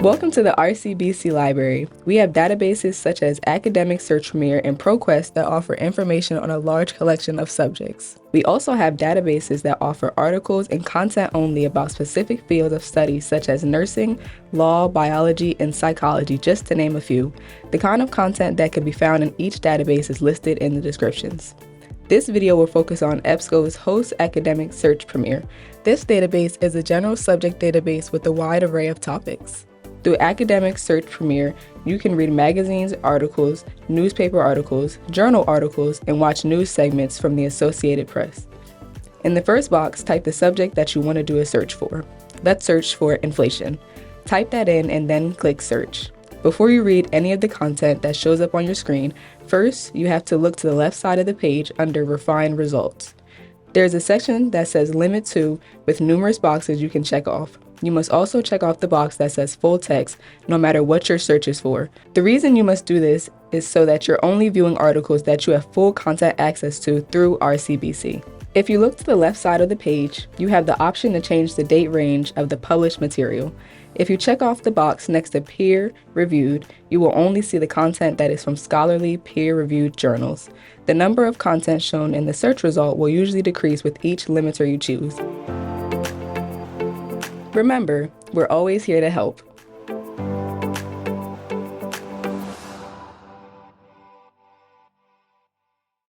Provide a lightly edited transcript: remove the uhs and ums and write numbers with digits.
Welcome to the RCBC Library. We have databases such as Academic Search Premier and ProQuest that offer information on a large collection of subjects. We also have databases that offer articles and content only about specific fields of study such as nursing, law, biology, and psychology, just to name a few. The kind of content that can be found in each database is listed in the descriptions. This video will focus on EBSCOhost Academic Search Premier. This database is a general subject database with a wide array of topics. Through Academic Search Premier, you can read magazines, articles, newspaper articles, journal articles, and watch news segments from the Associated Press. In the first box, type the subject that you want to do a search for. Let's search for inflation. Type that in and then click search. Before you read any of the content that shows up on your screen, first you have to look to the left side of the page under Refine Results. There's a section that says Limit To with numerous boxes you can check off. You must also check off the box that says full text, no matter what your search is for. The reason you must do this is so that you're only viewing articles that you have full content access to through RCBC. If you look to the left side of the page, you have the option to change the date range of the published material. If you check off the box next to peer-reviewed, you will only see the content that is from scholarly, peer-reviewed journals. The number of content shown in the search result will usually decrease with each limiter you choose. Remember, we're always here to help.